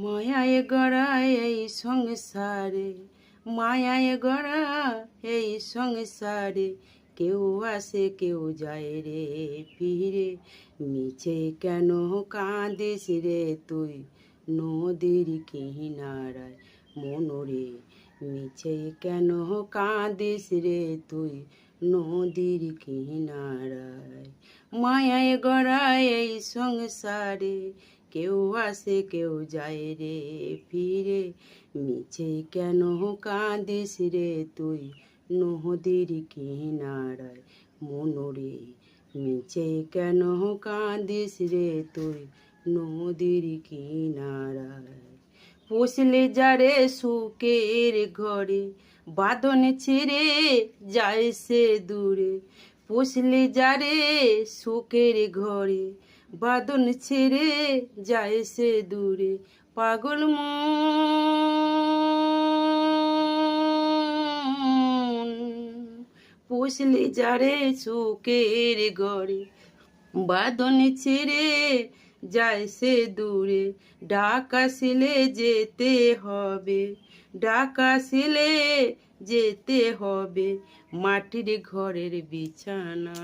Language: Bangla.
মায়ায় গড়া এই সংসারে, মায়ায় গড়া এই সংসারে, কেউ আসে কেউ যায় রে ফিরে। মিছে কেন কাঁদিস রে তুই নদীর কিনারায় মনরে? মিছে কেন কাঁদিস রে তুই নদীর কিনারায়? মায়ায় গড়া এই সংসারে, কেউ আসে কেউ যায় রে ফিরে। মিছে কেন কাঁদিস রে তুই নদীর কিনারায় মনরে? মিছে কেন কাঁদিস রে তুই নদীর কিনারায়? পুষলে যারে সুখের ঘরে, বাঁধন ছিঁড়ে যায় সে দূরে। পুষলে যারে সুখের ঘরে, বাঁধন ছেড়ে যায় সে দূরে। পাগল মন পুষলে যারে সুখের ঘরে, বাঁধন ছেড়ে যায় সে দূরে। ডাক আসিলে যেতে হবে, ডাক আসিলে যেতে হবে মাটির ঘরের বিছানা।